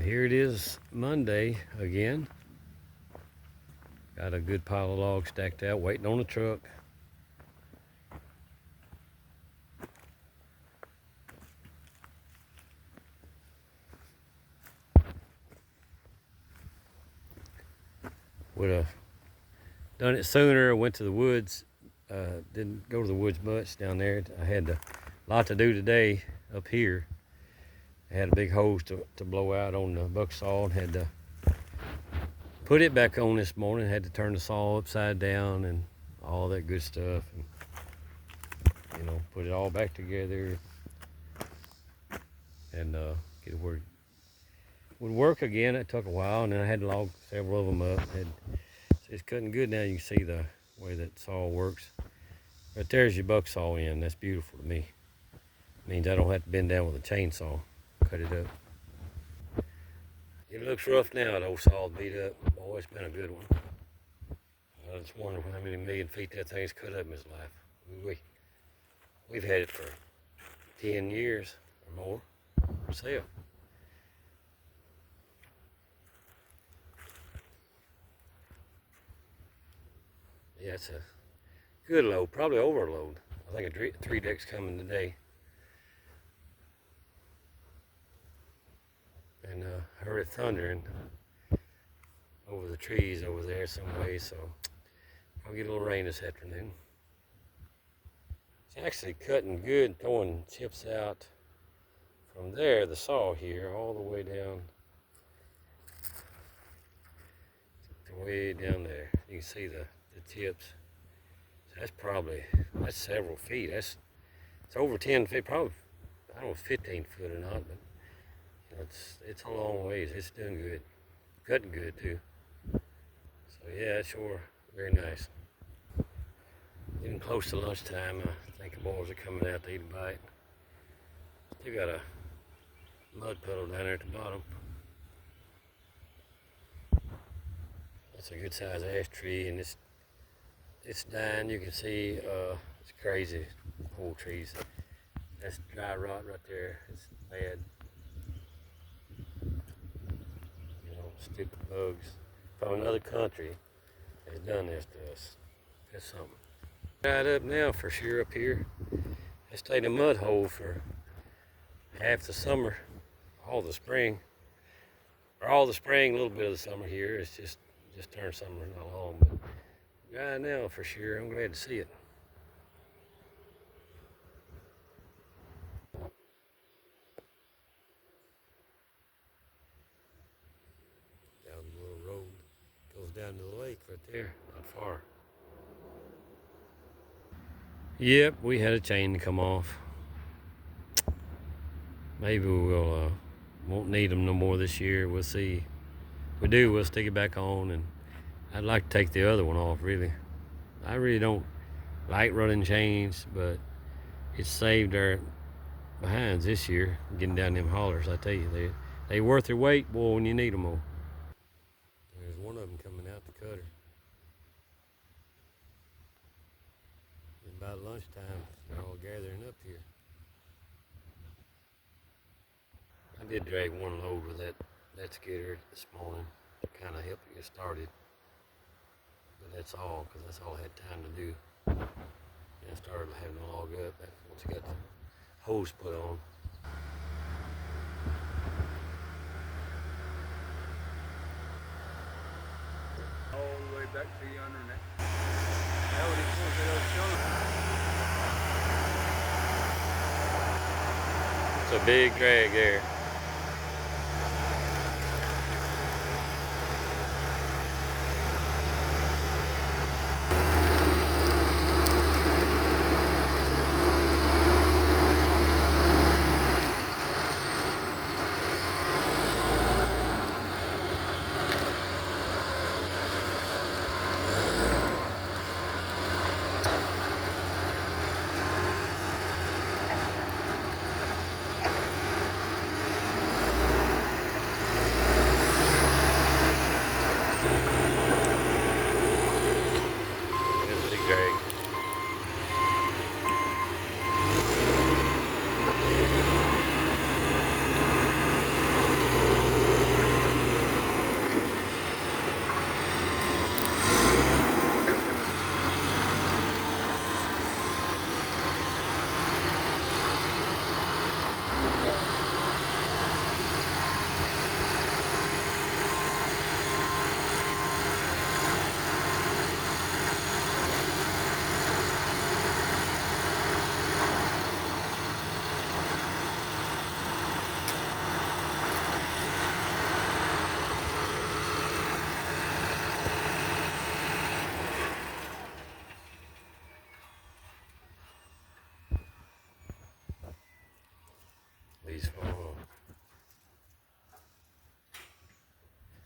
Here it is Monday again. Got a good pile of logs stacked out waiting on the truck. Would have done it sooner. Went to the woods. Didn't go to the woods much down there. I had a lot to do today up here. I had a big hose to blow out on the buck saw and had to put it back on this morning. Had to turn the saw upside down and all that good stuff, and put it all back together and get it where it would work again. It took a while, and then I had to log several of them up. It's cutting good now. You can see the way that saw works. Right there's your buck saw end. That's beautiful to me. Means I don't have to bend down with a chainsaw. Cut it up. It looks rough now. The old saw's beat up. Boy, it's been a good one. I just wonder how many million feet that thing's cut up in its life. We've had it for 10 years or more ourselves. Yeah, it's a good load, probably overload. I think a 3-deck's coming today. And I heard it thundering over the trees over there some way, so I'll get a little rain this afternoon. It's actually cutting good, throwing chips out from there, the saw here, all the way down there. You can see the tips. So that's several feet. It's over 10 feet, probably, I don't know if 15 foot or not, but it's a long ways. It's doing good, cutting good too. So yeah, it's sure very nice. Getting close to lunchtime. I think the boys are coming out to eat a bite. Still got a mud puddle down there at the bottom. That's a good size ash tree, and it's dying. You can see it's crazy. Whole trees. That's dry rot right there. It's bad. Stupid bugs from another country has done this to us. That's something. Dried up now for sure up here. I stayed in a mud hole for half the summer, all the spring, a little bit of the summer here. It's just turned summer not long, but dry now for sure. I'm glad to see it. Down to the lake right there, not far. Yep, we had a chain to come off. Maybe we'll won't need them no more this year. We'll see. If we do, we'll stick it back on, and I'd like to take the other one off, really. I really don't like running chains, but it saved our behinds this year, getting down them hollers. I tell you, they worth their weight, boy, when you need them more. There's one of them coming out the cutter. About lunchtime, they're all gathering up here. I did drag one load with that skidder this morning to kind of help it get started. But that's all, because that's all I had time to do. And I started having to log up once I got the hose put on. All the way back to yonder neck. It's a big drag there. These fall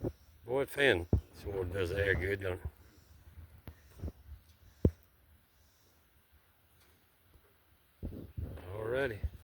off. Boy, that fan sort of does the air good, don't it?